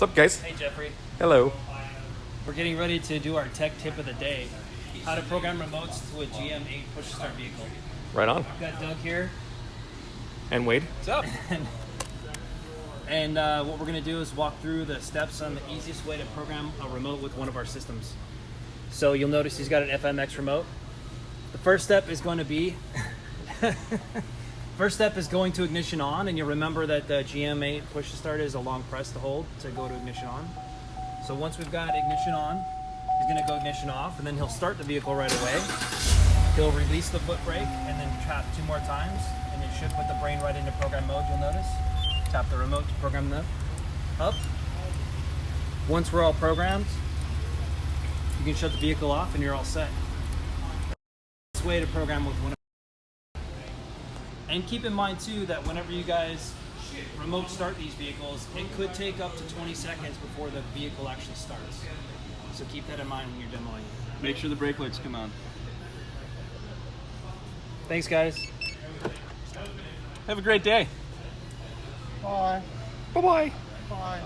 up, guys? Hey, Jeffrey. Hello. We're getting ready to do our tech tip of the day. How to program remotes to a GM8 push-to-start vehicle. Right on. We've got Doug here. And Wade. What's up? And what we're going to do is walk through the steps on the easiest way to program a remote with one of our systems. So you'll notice he's got an FMX remote. The first step is going to be... First step is going to ignition on, and you'll remember that the GM8 push-to-start is a long press to hold to go to ignition on. So once we've got ignition on, he's going to go ignition off, and then he'll start the vehicle right away. He'll release the foot brake, and then tap 2 more times, and it should put the brain right into program mode, you'll notice. Tap the remote to program that up. Once we're all programmed, you can shut the vehicle off, and you're all set. This way to program with one. And keep in mind too that whenever you guys remote start these vehicles, it could take up to 20 seconds before the vehicle actually starts. So keep that in mind when you're demoing. Make sure the brake lights come on. Thanks, guys. Have a great day. Bye. Bye-bye. Bye.